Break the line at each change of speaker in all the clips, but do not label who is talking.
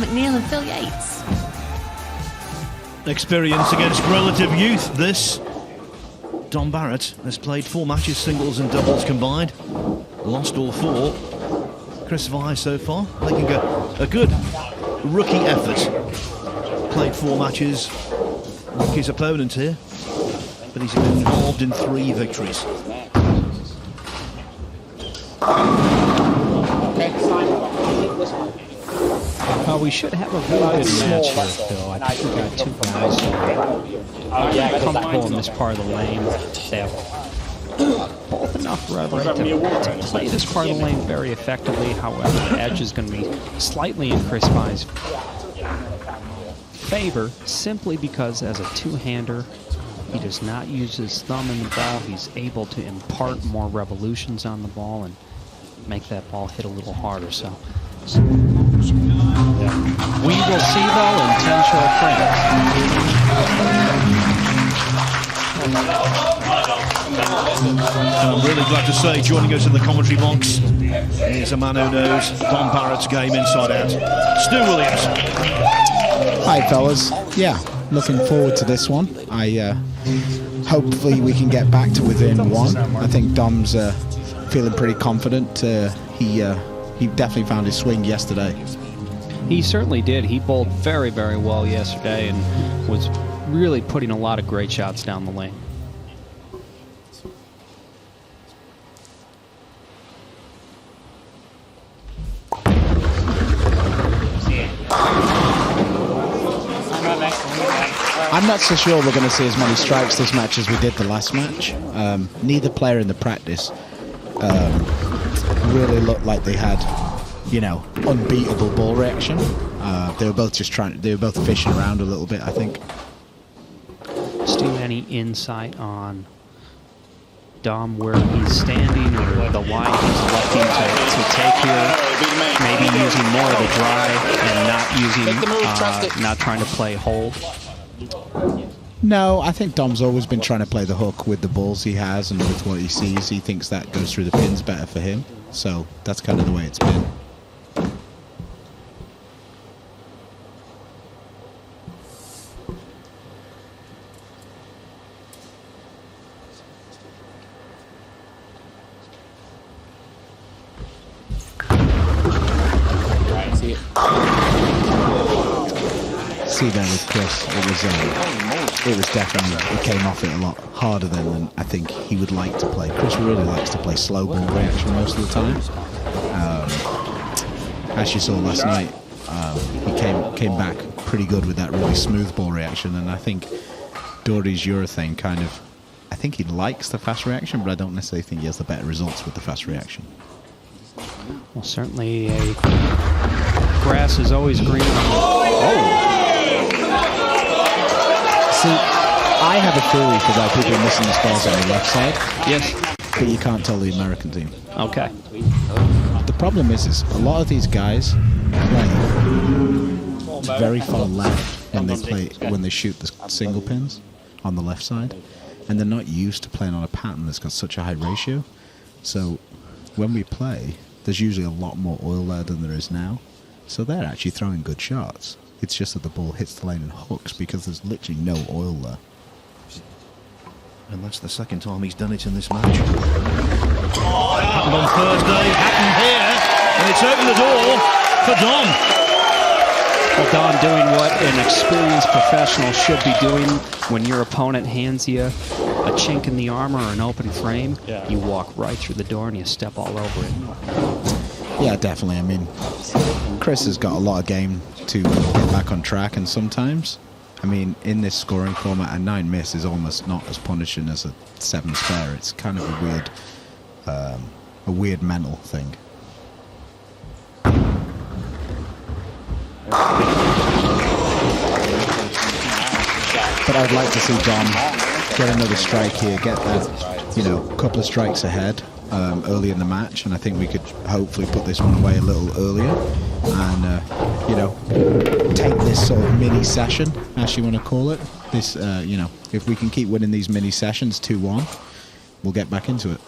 McNeil and Phil Yates.
Experience against relative youth, this. Dom Barrett has played 4 matches, singles and doubles combined. Lost all 4. Chris Vye so far making a good rookie effort. Played 4 matches like his opponent here, but he's been involved in 3 victories.
We should have a really good match here, Phil. I think we got 2 guys who are comfortable in this part of the lane. They have both enough rhetoric to play this part of the lane very effectively. However, the edge is going to be slightly in Chris Vye's favor, simply because as a two-hander, he does not use his thumb in the ball. He's able to impart more revolutions on the ball and make that ball hit a little harder. So we will see, though, in 10 short frames.
I'm really glad to say, joining us in the commentary box is a man who knows Dom Barrett's game inside out. Stu Williams.
Hi, fellas. Yeah, looking forward to this one. Hopefully we can get back to within 1. I think Dom's feeling pretty confident. He definitely found his swing yesterday.
He certainly did. He bowled very, very well yesterday and was really putting a lot of great shots down the lane.
I'm not so sure we're going to see as many strikes this match as we did the last match. Neither player in the practice really looked like they had, unbeatable ball reaction. They were both both fishing around a little bit, I think.
Stu, any insight on Dom where he's standing or the line he's electing to take here? Maybe using more of the drive and not trying to play hold?
No, I think Dom's always been trying to play the hook with the balls he has and with what he sees. He thinks that goes through the pins better for him. So that's kind of the way it's been. See there with Chris, it was definitely, he came off it a lot harder than I think he would like to play. Chris really likes to play slow ball reaction most of the time. As you saw last night, he came back pretty good with that really smooth ball reaction, and I think Dory's urethane I think he likes the fast reaction, but I don't necessarily think he has the better results with the fast reaction.
Well, certainly grass is always green.
See, I have a theory for why people are missing the balls on the left side.
Yes.
But you can't tell the American team.
Okay.
The problem is a lot of these guys play very far left when they shoot the single pins on the left side, and they're not used to playing on a pattern that's got such a high ratio. So when we play, there's usually a lot more oil there than there is now. So they're actually throwing good shots. It's just that the ball hits the lane and hooks because there's literally no oil there.
And that's the second time he's done it in this match. Oh, it happened on Thursday, happened here, and it's opened the door for Dom.
Well, Dom doing what an experienced professional should be doing when your opponent hands you a chink in the armor or an open frame. Yeah. You walk right through the door and you step all over it.
Yeah, definitely. I mean, Chris has got a lot of game to get back on track, and sometimes, I mean, in this scoring format, a 9 miss is almost not as punishing as a 7 spare. It's kind of a weird mental thing. But I'd like to see Dom get another strike here, get that, couple of strikes ahead early in the match, and I think we could hopefully put this one away a little earlier and, take this sort of mini session, as you want to call it. This, if we can keep winning these mini sessions 2-1, we'll get back into it.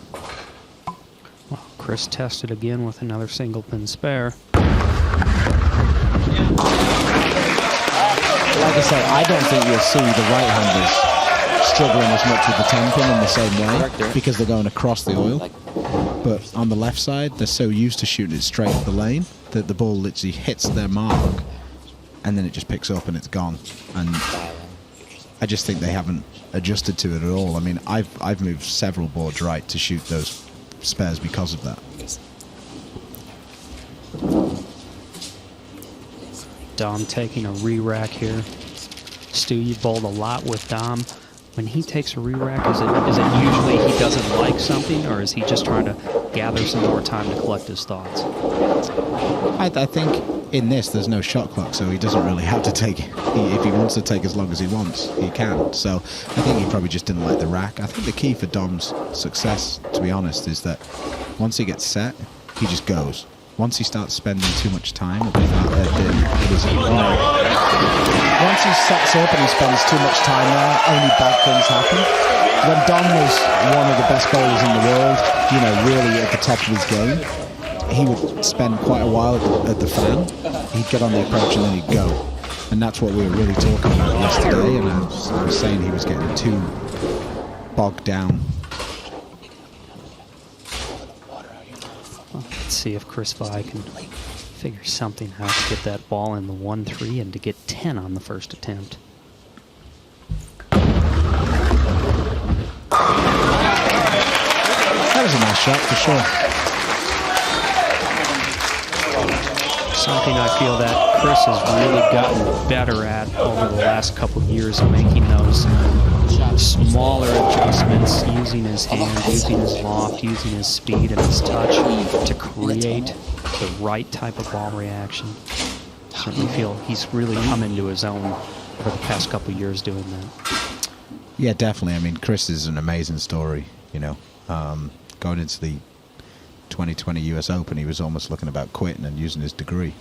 Well, Chris tested again with another single pin spare.
say, I don't think you'll see the right-handers struggling as much with the 10-pin in the same way because they're going across the oil. But on the left side, they're so used to shooting it straight up the lane that the ball literally hits their mark and then it just picks up and it's gone. And I just think they haven't adjusted to it at all. I mean, I've moved several boards right to shoot those spares because of that.
Dom taking a re-rack here. Stu, you bowled a lot with Dom. When he takes a re-rack, is it usually he doesn't like something, or is he just trying to gather some more time to collect his thoughts?
I think in this, there's no shot clock, so he doesn't really have to take it. If he wants to take as long as he wants, he can. So I think he probably just didn't like the rack. I think the key for Dom's success, to be honest, is that once he gets set, he just goes. Once he starts spending too much time, once he sets up and he spends too much time there, only bad things happen. When Dom was one of the best bowlers in the world, you know, really at the top of his game, he would spend quite a while at the fan. He'd get on the approach and then he'd go. And that's what we were really talking about yesterday, and I was saying he was getting too bogged down.
Let's see if Chris Vi can figure something out to get that ball in the 1-3 and to get 10 on the first attempt.
That was a nice shot for sure.
Something I feel that Chris has really gotten better at over the last couple of years of making those smaller adjustments, using his hand, using his loft, using his speed and his touch to create the right type of ball reaction. Certainly feel he's really come into his own over the past couple of years doing that.
Yeah, definitely. I mean, Chris is an amazing story, you know. Going into the 2020 US Open, he was almost looking about quitting and using his degree.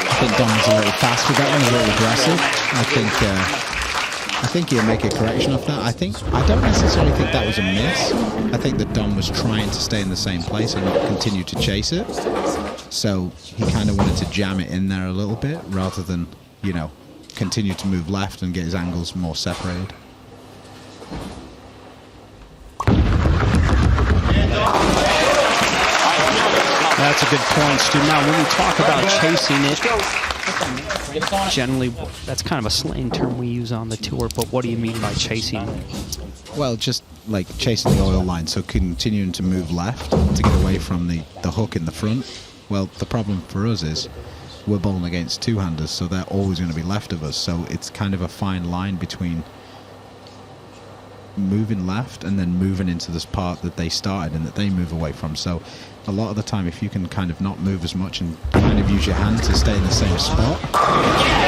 I think Dom's a little fast with that one, a little aggressive. I think he'll make a correction off that. I don't necessarily think that was a miss. I think that Dom was trying to stay in the same place and not continue to chase it. So he kind of wanted to jam it in there a little bit rather than, you know, continue to move left and get his angles more separated.
That's a good point, Stu. Now, when we talk about chasing it, generally, that's kind of a slang term we use on the tour, but what do you mean by chasing?
Well, just like chasing the oil line, so continuing to move left to get away from the hook in the front. Well, the problem for us is we're bowling against two-handers, so they're always going to be left of us. So it's kind of a fine line between moving left and then moving into this part that they started and that they move away from. So a lot of the time, if you can kind of not move as much and kind of use your hand to stay in the same spot,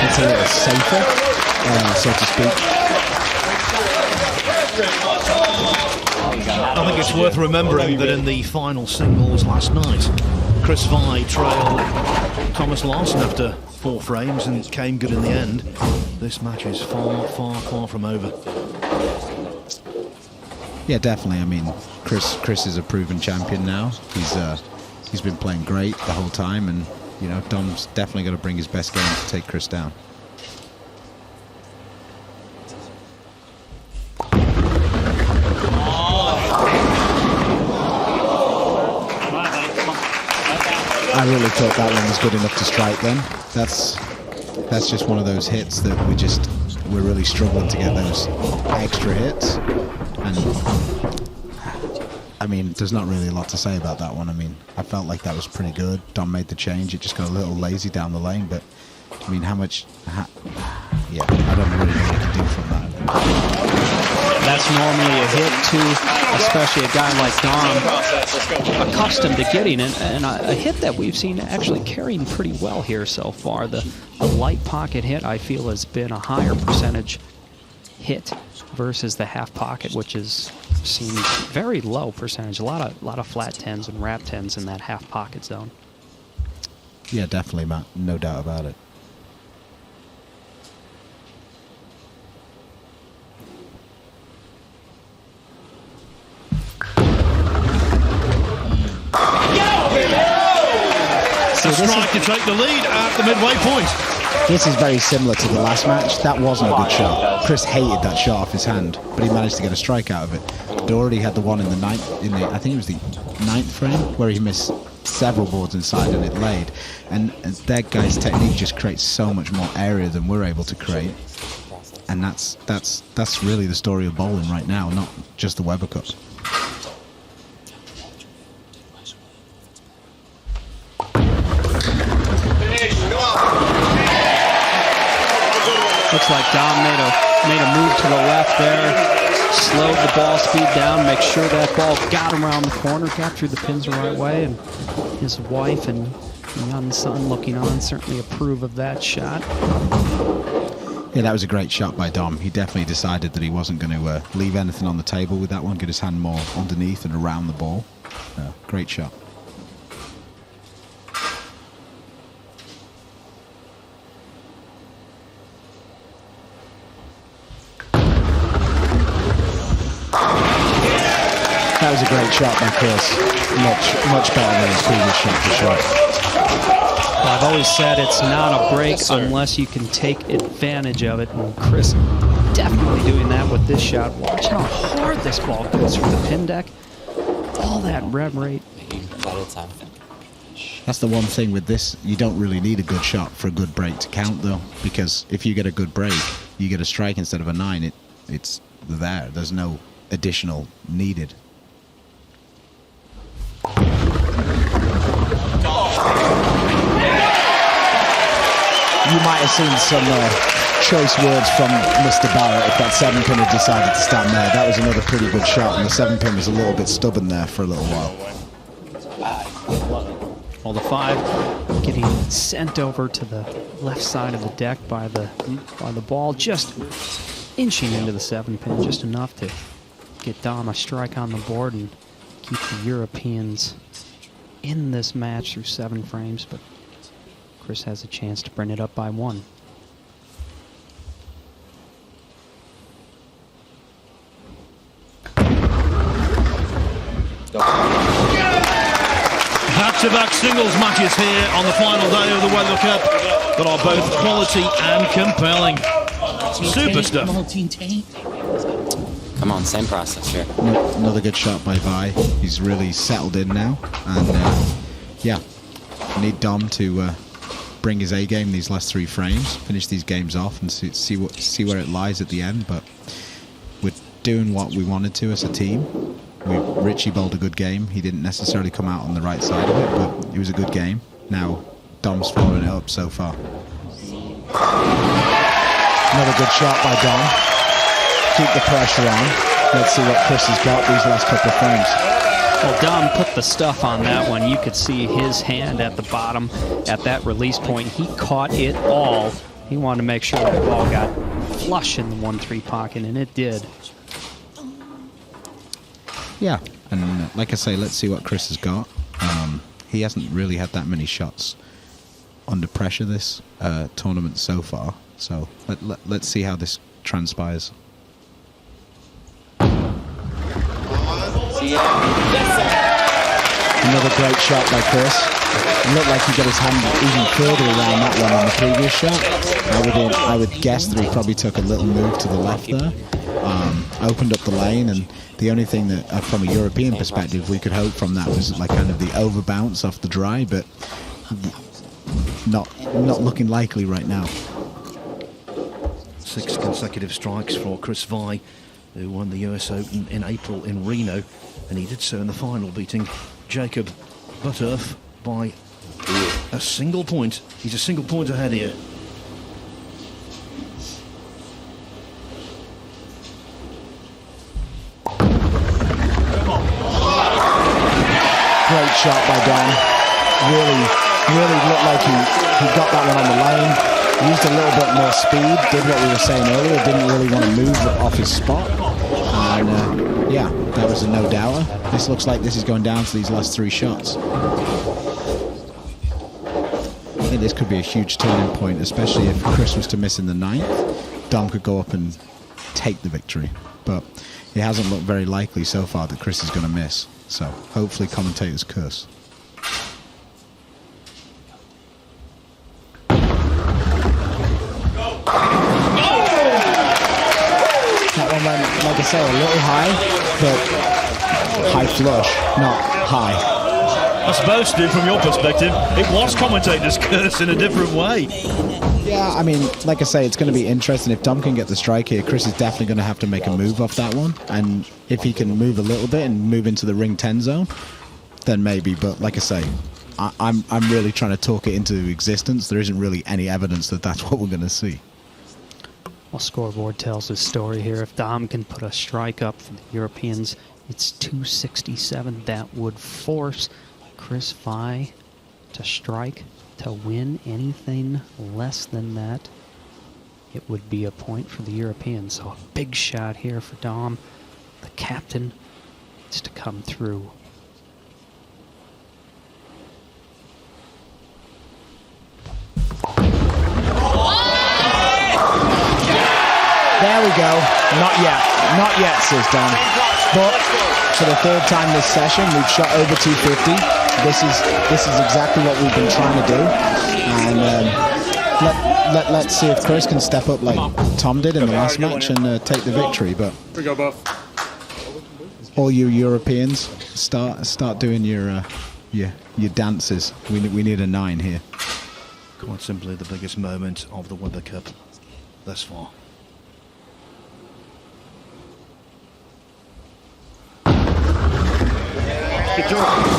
it's a little safer, so to speak.
I think it's worth remembering that in the final singles last night, Chris Vi trailed Thomas Larson after 4 frames and came good in the end. This match is far, far, far from over.
Yeah, definitely. I mean, Chris is a proven champion now. He's been playing great the whole time, and you know, Dom's definitely got to bring his best game to take Chris down. I really thought that one was good enough to strike then. That's just one of those hits that we're really struggling to get those extra hits. And I mean, there's not really a lot to say about that one. I mean, I felt like that was pretty good. Dom made the change. It just got a little lazy down the lane, but I mean, yeah, I don't really know what you can do from that.
That's normally a hit too, especially a guy like Dom, accustomed to getting it, and a hit that we've seen actually carrying pretty well here so far. The light pocket hit, I feel, has been a higher percentage hit versus the half pocket, which is seen very low percentage. A lot of flat 10s and wrap 10s in that half pocket zone.
Yeah, definitely, Matt. No doubt about it.
strike to take the lead at the midway point.
This is very similar to the last match. That wasn't a good shot. Chris hated that shot off his hand, but he managed to get a strike out of it. Doherty had the one in the ninth, I think it was the 9th frame, where he missed several boards inside and it laid. And that guy's technique just creates so much more area than we're able to create. And that's really the story of bowling right now, not just the Weber Cup.
Looks like Dom made a move to the left there, slowed the ball speed down, make sure that ball got around the corner, got through the pins the right way, and his wife and young son looking on certainly approve of that shot.
Yeah, that was a great shot by Dom. He definitely decided that he wasn't going to leave anything on the table with that one, get his hand more underneath and around the ball. Great shot. That was a great shot by Chris. Much better than his previous shot, for sure.
Well, I've always said it's not a break unless you can take advantage of it, and Chris definitely doing that with this shot. Watch how hard this ball goes through the pin deck. All that rev rate.
That's the one thing with this. You don't really need a good shot for a good break to count, though, because if you get a good break, you get a strike instead of a 9. It's there. There's no additional needed. You might have seen some choice words from Mr. Barrett if that 7-pin had decided to stand there. That was another pretty good shot, and the 7-pin was a little bit stubborn there for a little while.
Well, the 5 getting sent over to the left side of the deck by the ball, just inching into the 7-pin, just enough to get Dom a strike on the board and keep the Europeans in this match through 7 frames, but Chris has a chance to bring it up by 1.
Back-to-back singles matches here on the final day of the Weber Cup that are both quality and compelling. Super stuff.
Come on, same process here.
Another good shot by Vi. He's really settled in now, and yeah, need Dom to bring his A game these last 3 frames, finish these games off, and see where it lies at the end. But we're doing what we wanted to as a team. Richie bowled a good game. He didn't necessarily come out on the right side of it, but it was a good game. Now Dom's following it up so far. Another good shot by Dom. Keep the pressure on. Let's see what Chris has got these last couple of frames.
Well, Dom put the stuff on that one. You could see his hand at the bottom at that release point. He caught it all. He wanted to make sure that ball got flush in the 1-3 pocket, and it did.
Yeah, and like I say, let's see what Chris has got. He hasn't really had that many shots under pressure this tournament so far. So let's see how this transpires. Another great shot by Chris. It looked like he got his hand even further around that one on the previous shot. I would guess that he probably took a little move to the left there. Opened up the lane, and the only thing that from a European perspective we could hope from that was like kind of the over bounce off the dry, but not looking likely right now.
6 consecutive strikes for Chris Vi, who won the US Open in April in Reno, and he did so in the final, beating Jacob Butterf by a single point. He's a single point ahead here.
Great shot by Dom. Really looked like he got that one on the lane. Used a little bit more speed. Did what we were saying earlier. Didn't really want to move off his spot. And yeah, that was a no-doubter. This looks like this is going down to these last 3 shots. I think this could be a huge turning point, especially if Chris was to miss in the 9th. Dom could go up and take the victory. But it hasn't looked very likely so far that Chris is going to miss. So hopefully commentators curse. say a little high, but high flush, not high.
I suppose, Stu, from your perspective, it was commentator's curse in a different way.
Yeah, I mean, like I say, it's going to be interesting. If Dom can get the strike here, Chris is definitely going to have to make a move off that one. And if he can move a little bit and move into the ring 10 zone, then maybe. But like I say, I'm really trying to talk it into existence. There isn't really any evidence that that's what we're going to see.
Well, scoreboard tells his story here. If Dom can put a strike up for the Europeans, it's 267. That would force Chris Vi to strike to win. Anything less than that, it would be a point for the Europeans. So a big shot here for Dom. The captain needs to come through.
There we go. Not yet. Not yet, says Dom. But for the third time this session, we've shot over 250. This is exactly what we've been trying to do. And let's see if Chris can step up like Tom did in the last match and take the victory. But all you Europeans, start doing your dances. We need a 9 here.
Quite simply the biggest moment of the World Cup thus far.
Good job.